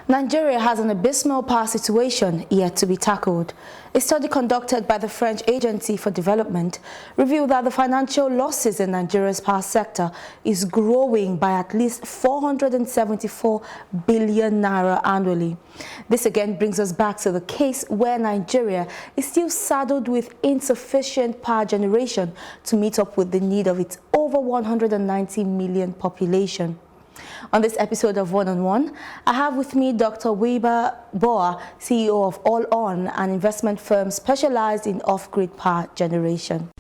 Nigeria has an abysmal power situation yet to be tackled. A study conducted by the French Agency for Development revealed that the financial losses in Nigeria's power sector is growing by at least 474 billion naira annually. This again brings us back to the case where Nigeria is still saddled with insufficient power generation to meet up with the need of its over 190 million population. On this episode of One on One, I have with me Dr. Wiebe Boer, CEO of All On, an investment firm specialized in off-grid power generation.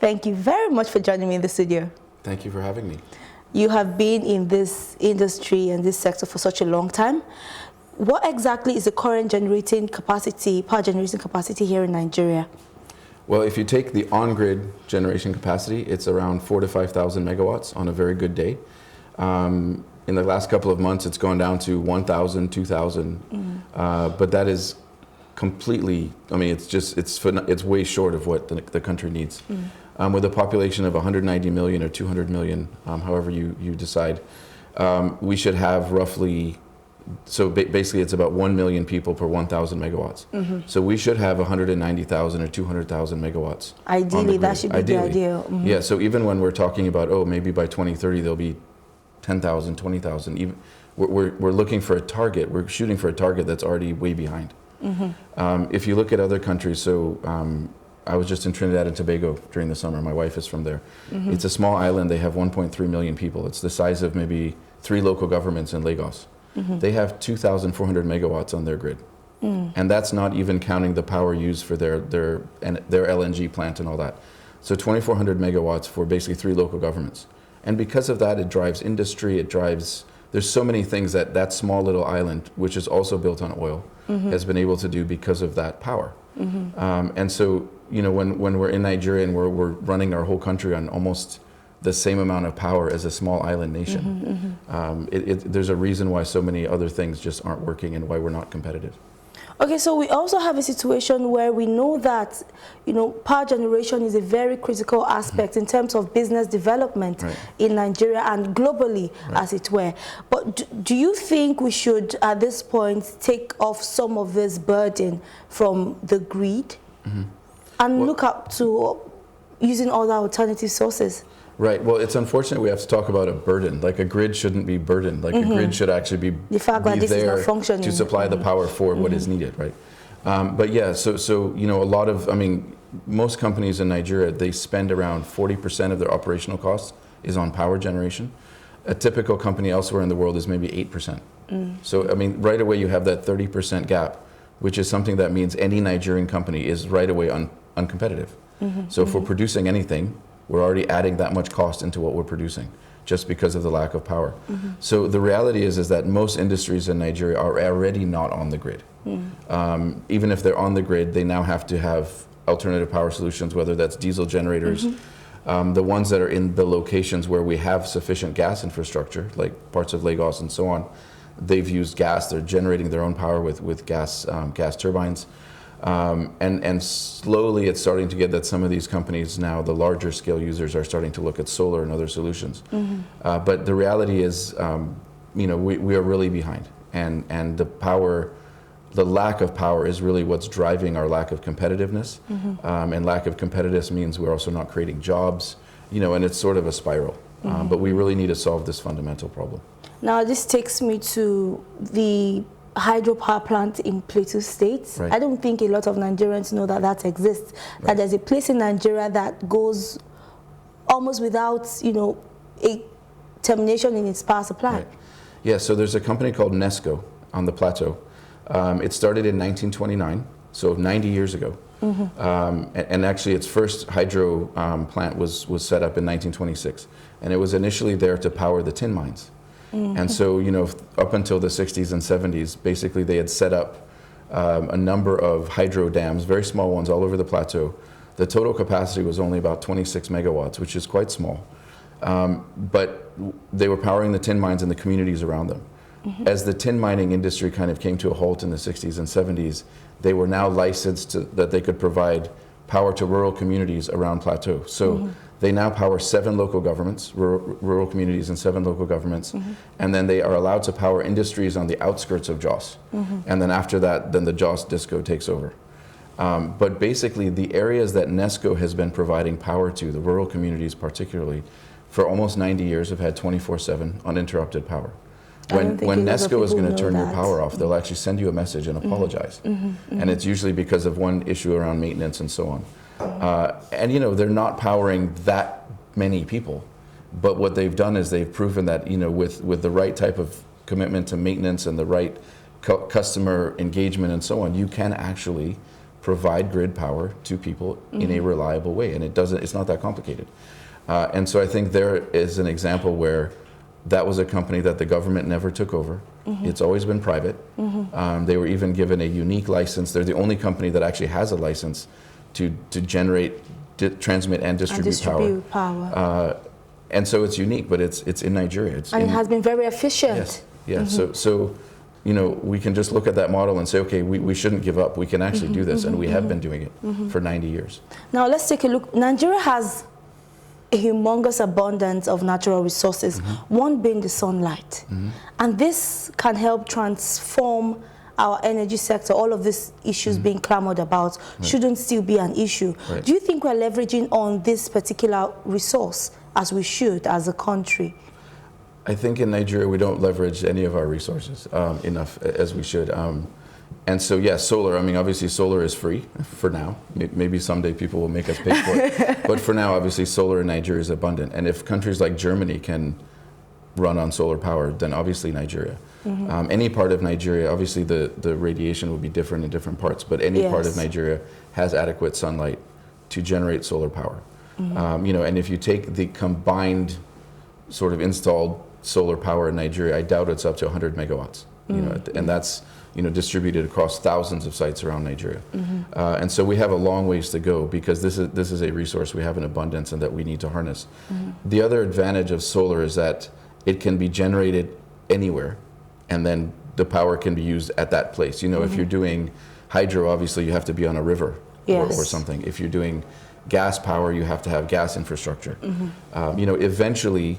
Thank you very much for joining me in the studio. Thank you for having me. You have been in this industry and this sector for such a long time. What exactly is the current power generating capacity here in Nigeria? Well, if you take the on-grid generation capacity, it's around 4,000 to 5,000 megawatts on a very good day. In the last couple of months, it's gone down to 1,000, 2,000. But that is completely, I mean, it's way short of what the country needs. With a population of 190 million or 200 million, however you decide, we should have roughly, so basically it's about 1 million people per 1,000 megawatts. So we should have 190,000 or 200,000 megawatts. Ideally, that should be the ideal. Yeah, so even when we're talking about, oh, maybe by 2030 there'll be 10,000, 20,000, even, we're looking for a target, we're shooting for a target that's already way behind. If you look at other countries, so I was just in Trinidad and Tobago during the summer, my wife is from there. It's a small island, they have 1.3 million people. It's the size of maybe 3 local governments in Lagos. They have 2,400 megawatts on their grid. And that's not even counting the power used for their LNG plant and all that. So 2,400 megawatts for basically 3 local governments. And because of that, it drives industry, there's so many things that small little island, which is also built on oil, has been able to do because of that power. And so, you know, when we're in Nigeria and we're running our whole country on almost the same amount of power as a small island nation. There's a reason why so many other things just aren't working and why we're not competitive. Okay, so we also have a situation where we know that, you know, power generation is a very critical aspect in terms of business development in Nigeria and globally, as it were. But do you think we should, at this point, take off some of this burden from the grid and look up to using other alternative sources? Right. Well, it's unfortunate we have to talk about a burden. Like a grid shouldn't be burdened. Like a grid should actually be there to supply the power for what is needed, right? But yeah, so you know, a lot of, I mean, most companies in Nigeria, they spend around 40% of their operational costs is on power generation. A typical company elsewhere in the world is maybe 8%. So, I mean, right away you have that 30% gap, which is something that means any Nigerian company is right away uncompetitive. So if we're producing anything, we're already adding that much cost into what we're producing just because of the lack of power. So the reality is that most industries in Nigeria are already not on the grid. Even if they're on the grid, they now have to have alternative power solutions, whether that's diesel generators. The ones that are in the locations where we have sufficient gas infrastructure, like parts of Lagos and so on, they've used gas, they're generating their own power with gas turbines. And slowly it's starting to get that some of these companies now, the larger scale users, are starting to look at solar and other solutions. But the reality is, you know, we are really behind. And the lack of power is really what's driving our lack of competitiveness. And lack of competitiveness means we're also not creating jobs, you know, and it's sort of a spiral. But we really need to solve this fundamental problem. Now, this takes me to the hydropower plant in Plateau State. I don't think a lot of Nigerians know that exists. That there's a place in Nigeria that goes almost without, you know, a termination in its power supply. Yeah, so there's a company called NESCO on the plateau. It started in 1929, so 90 years ago. And actually its first hydro plant was set up in 1926. And it was initially there to power the tin mines. And so, you know, up until the 60s and 70s, basically they had set up a number of hydro dams, very small ones all over the plateau. The total capacity was only about 26 megawatts, which is quite small. But they were powering the tin mines and the communities around them. As the tin mining industry kind of came to a halt in the 60s and 70s, they were now licensed that they could provide power to rural communities around Plateau. So they now power 7 local governments, rural communities in 7 local governments, and then they are allowed to power industries on the outskirts of Jos. And then after that, then the Jos disco takes over. But basically, the areas that NESCO has been providing power to, the rural communities particularly, for almost 90 years have had 24/7 uninterrupted power. When NESCO is going to turn your power off, they'll actually send you a message and apologize. And it's usually because of one issue around maintenance and so on. And you know, they're not powering that many people, but what they've done is they've proven that, you know, with the right type of commitment to maintenance and the right customer engagement and so on, you can actually provide grid power to people in a reliable way, and it's not that complicated. And so I think there is an example where that was a company that the government never took over. It's always been private. They were even given a unique license. They're the only company that actually has a license to generate, transmit, and distribute power. And so it's unique, but it's in Nigeria. It has been very efficient. Yes. Yeah. So, you know, we can just look at that model and say, okay, we shouldn't give up. We can actually do this, and we have been doing it for 90 years. Now let's take a look. Nigeria has a humongous abundance of natural resources, one being the sunlight. And this can help transform our energy sector. All of these issues being clamored about shouldn't still be an issue. Do you think we're leveraging on this particular resource as we should as a country? I think in Nigeria we don't leverage any of our resources enough as we should. And so, yeah, solar, I mean, obviously solar is free for now. Maybe someday people will make us pay for it. But for now, obviously solar in Nigeria is abundant. And if countries like Germany can run on solar power, then obviously Nigeria. Any part of Nigeria, obviously the radiation will be different in different parts, but any part of Nigeria has adequate sunlight to generate solar power. You know, and if you take the combined sort of installed solar power in Nigeria, I doubt it's up to 100 megawatts. You know, and that's, you know, distributed across thousands of sites around Nigeria. And so we have a long ways to go, because this is a resource we have in abundance and that we need to harness. The other advantage of solar is that it can be generated anywhere, and then the power can be used at that place. You know, if you're doing hydro, obviously you have to be on a river or something. If you're doing gas power, you have to have gas infrastructure. You know, eventually,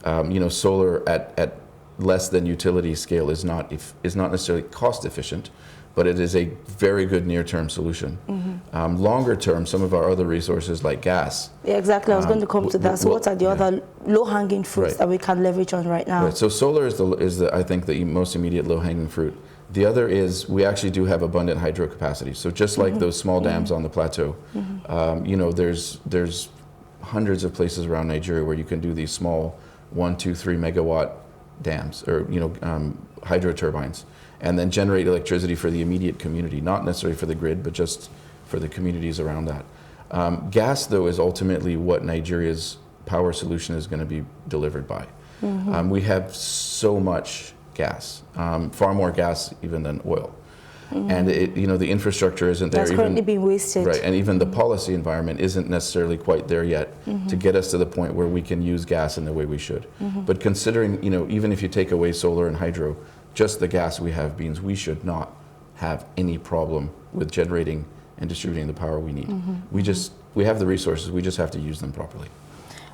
you know, solar at less than utility scale is not necessarily cost efficient, but it is a very good near-term solution. Longer term, some of our other resources like gas. Yeah, exactly. I was going to come to that. So what are the other low-hanging fruits that we can leverage on right now? So solar is the I think the most immediate low-hanging fruit. The other is we actually do have abundant hydro capacity. So just like those small dams on the plateau, you know, there's hundreds of places around Nigeria where you can do these small 1, 2, 3 megawatt dams, or, you know, hydro turbines, and then generate electricity for the immediate community, not necessarily for the grid, but just for the communities around that. Gas, though, is ultimately what Nigeria's power solution is going to be delivered by. We have so much gas, far more gas even than oil. And you know, the infrastructure isn't there. That's currently being wasted. Right, and even the policy environment isn't necessarily quite there yet to get us to the point where we can use gas in the way we should. But considering, you know, even if you take away solar and hydro, just the gas we have means we should not have any problem with generating and distributing the power we need. We have the resources, we just have to use them properly.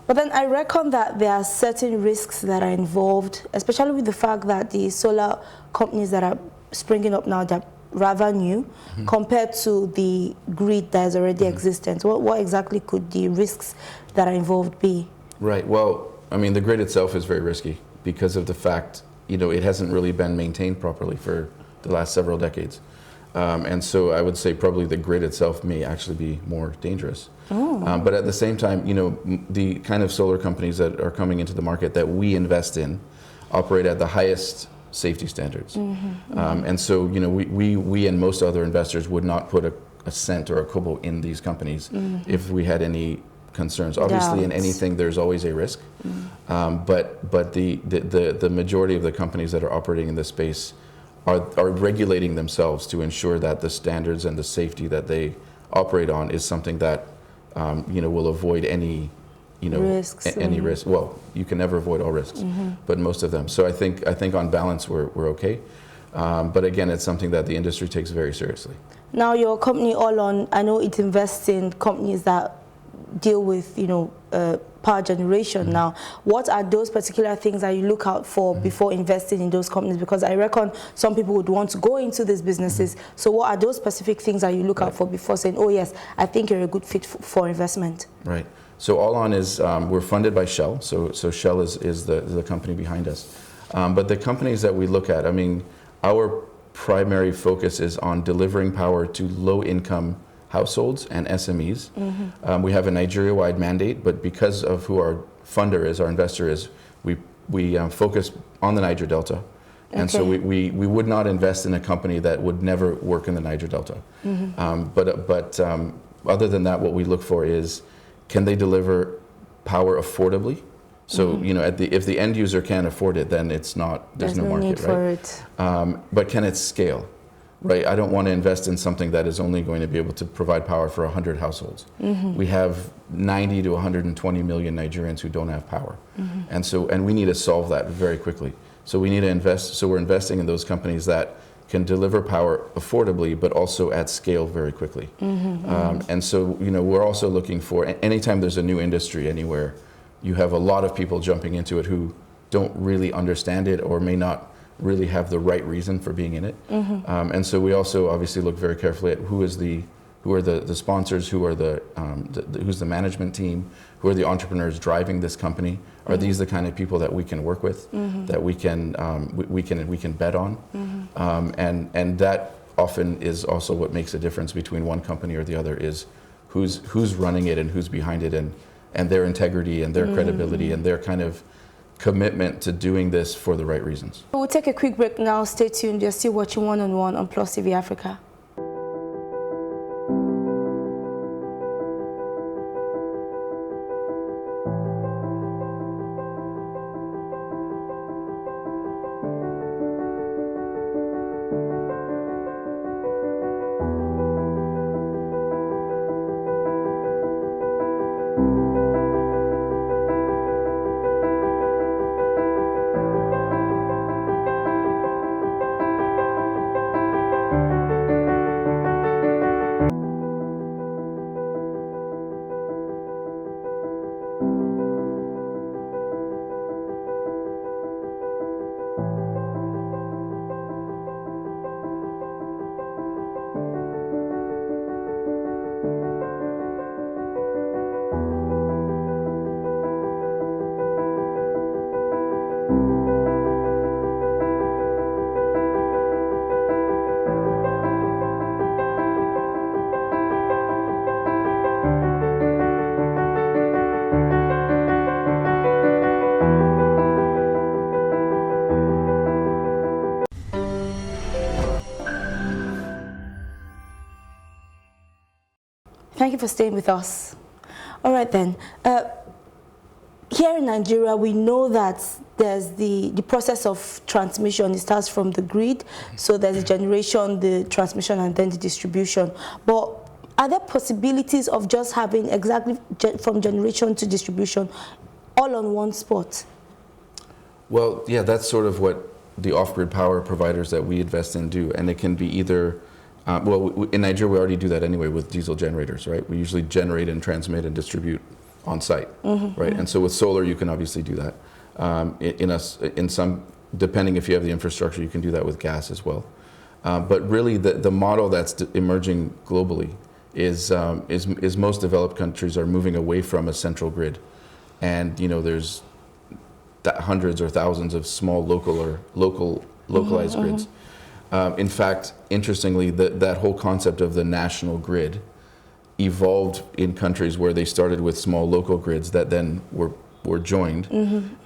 But then I reckon that there are certain risks that are involved, especially with the fact that the solar companies that are springing up now, they're rather new compared to the grid that is already existent. What exactly could the risks that are involved be? Right. Well, I mean, the grid itself is very risky because of the fact, you know, it hasn't really been maintained properly for the last several decades. And so I would say probably the grid itself may actually be more dangerous. But at the same time, you know, the kind of solar companies that are coming into the market that we invest in operate at the highest safety standards. And so, you know, we and most other investors would not put a cent or a kobo in these companies if we had any concerns. Obviously, in anything, there's always a risk. But the majority of the companies that are operating in this space are regulating themselves to ensure that the standards and the safety that they operate on is something that you know, will avoid any, you know, risks, any risk. Well, you can never avoid all risks, but most of them. So I think on balance we're okay. But again, it's something that the industry takes very seriously. Now, your company, All On, I know it invests in companies that deal with, power generation. Now, what are those particular things that you look out for before investing in those companies? Because I reckon some people would want to go into these businesses. So what are those specific things that you look out for before saying, oh yes, I think you're a good fit for investment? Right. So All On is, we're funded by Shell. So Shell is the company behind us. But the companies that we look at, I mean, our primary focus is on delivering power to low-income households and SMEs. We have a Nigeria-wide mandate, but because of who our funder is, our investor is, we focus on the Niger Delta. And so we would not invest in a company that would never work in the Niger Delta. But other than that, what we look for is, can they deliver power affordably? So, if the end user can't afford it, then there's no market, need for it. But can it scale? Right, I don't want to invest in something that is only going to be able to provide power for 100 households. We have 90 to 120 million Nigerians who don't have power, and we need to solve that very quickly. So we need to invest. So we're investing in those companies that can deliver power affordably, but also at scale very quickly. And so we're also looking for, anytime there's a new industry anywhere, you have a lot of people jumping into it who don't really understand it or may not really have the right reason for being in it. And so we also obviously look very carefully at who are the sponsors, who's the management team, who are the entrepreneurs driving this company. Are these the kind of people that we can work with, that we can bet on? And that often is also what makes a difference between one company or the other, is who's running it and who's behind it, and their integrity and their credibility and their kind of commitment to doing this for the right reasons. We'll take a quick break now. Stay tuned. You're still watching One on One on Plus TV Africa. Thank you for staying with us. All right then. Here in Nigeria, we know that there's the process of transmission. It starts from the grid. So there's the generation, the transmission, and then the distribution. But are there possibilities of just having exactly from generation to distribution all on one spot? Well, yeah, that's sort of what the off-grid power providers that we invest in do. And it can be either, in Nigeria, we already do that anyway with diesel generators, right? We usually generate and transmit and distribute on site, right? And so with solar, you can obviously do that. In some, depending if you have the infrastructure, you can do that with gas as well. But really, the model that's emerging globally is most developed countries are moving away from a central grid, and there's hundreds or thousands of small localized grids. In fact, interestingly, that whole concept of the national grid evolved in countries where they started with small local grids that then were joined,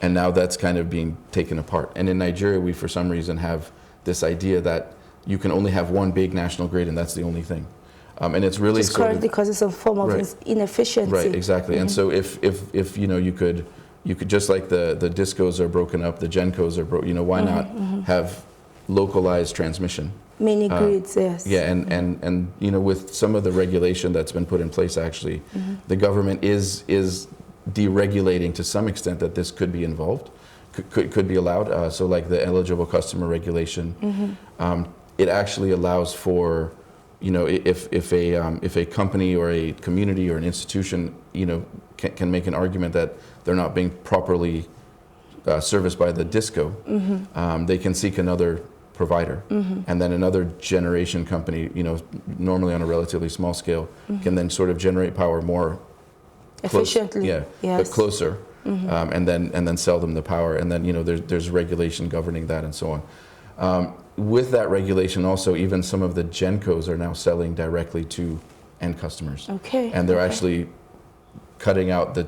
and now that's kind of being taken apart. And in Nigeria, we for some reason have this idea that you can only have one big national grid, and that's the only thing. And it's really just currently because it's a form of inefficiency. Right, exactly. And so if you could just like the discos are broken up, the gencos are broken. Why not have localized transmission? Mini grids, yes. Yeah, and with some of the regulation that's been put in place, actually, the government is deregulating to some extent that this could be could be allowed. So like the eligible customer regulation, it actually allows for, you know, if a company or a community or an institution, you know, can make an argument that they're not being properly serviced by the DISCO, they can seek another provider, and then another generation company, you know, normally on a relatively small scale, can then sort of generate power more efficiently, but closer, and then sell them the power, and then, you know, there's regulation governing that and so on. With that regulation, also, even some of the GenCos are now selling directly to end customers, and they're actually cutting out the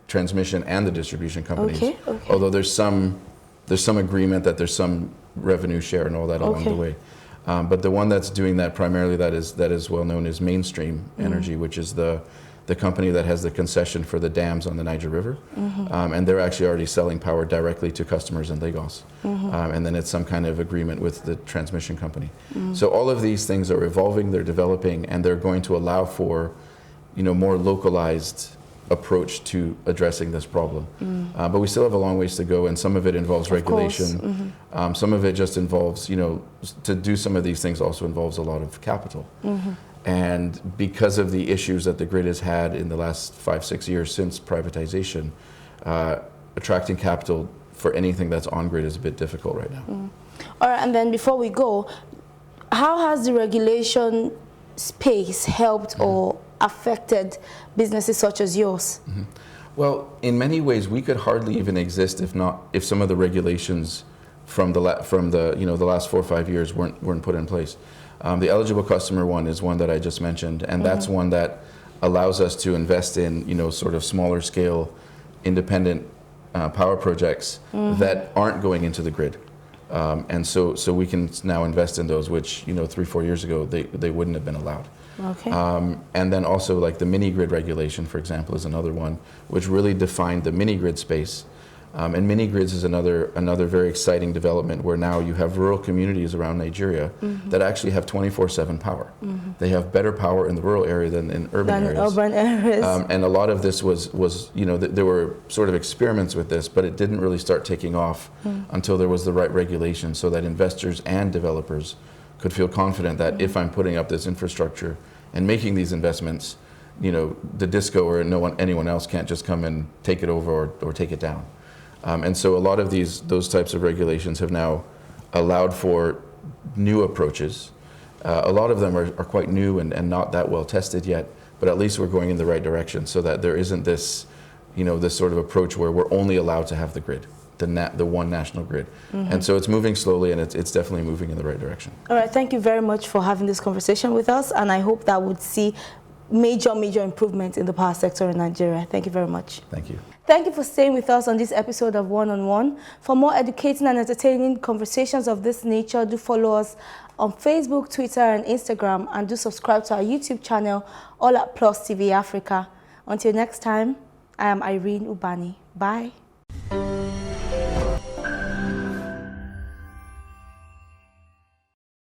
transmission and the distribution companies. Although there's some agreement that there's some revenue share and all that along the way. But the one that's doing that primarily, that is well known, is Mainstream Energy, which is the company that has the concession for the dams on the Niger River. And they're actually already selling power directly to customers in Lagos. And then it's some kind of agreement with the transmission company. So all of these things are evolving, they're developing, and they're going to allow for, you know, more localized approach to addressing this problem. But we still have a long ways to go, and some of it involves regulation. Some of it just involves, you know, to do some of these things also involves a lot of capital. And because of the issues that the grid has had in the last 5-6 years since privatization, attracting capital for anything that's on grid is a bit difficult right now. All right, and then before we go, how has the regulation space helped or affected businesses such as yours? Well, in many ways, we could hardly even exist if some of the regulations from the last 4 or 5 years weren't put in place. The eligible customer one is one that I just mentioned, and that's one that allows us to invest in, you know, sort of smaller scale, independent power projects that aren't going into the grid. And so we can now invest in those, which, you know, 3-4 years ago they wouldn't have been allowed. And then also, like, the mini grid regulation, for example, is another one which really defined the mini grid space. And mini grids is another very exciting development, where now you have rural communities around Nigeria that actually have 24/7 power. They have better power in the rural area than in urban areas. And a lot of this was you know, there were sort of experiments with this, but it didn't really start taking off until there was the right regulation, so that investors and developers could feel confident that if I'm putting up this infrastructure and making these investments, you know, the DISCO or anyone else can't just come and take it over or take it down. And so a lot of those types of regulations have now allowed for new approaches. A lot of them are quite new and not that well tested yet, but at least we're going in the right direction, so that there isn't this, you know, this sort of approach where we're only allowed to have the grid, the one national grid. And so it's moving slowly, and it's definitely moving in the right direction. All right, thank you very much for having this conversation with us, and I hope that we'll see major improvements in the power sector in Nigeria. Thank you very much. Thank you. Thank you for staying with us on this episode of One on One. For more educating and entertaining conversations of this nature, do follow us on Facebook, Twitter, and Instagram, and do subscribe to our YouTube channel, all at Plus TV Africa. Until next time, I am Irene Ubani. Bye.